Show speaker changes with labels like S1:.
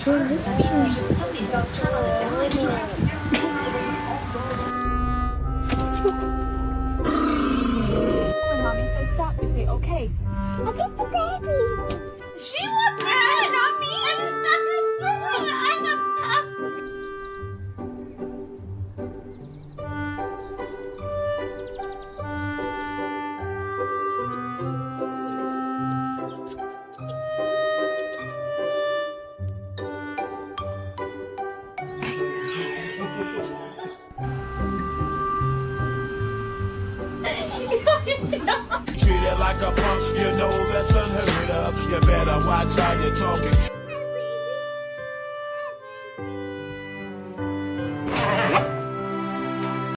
S1: Some of these dogs turn on a dime.
S2: When mommy says stop, you say okay.
S3: It's just a baby.
S2: She wants it, not me.
S4: Treat it like a punk, you know that's unheard of. You better watch how you're talking.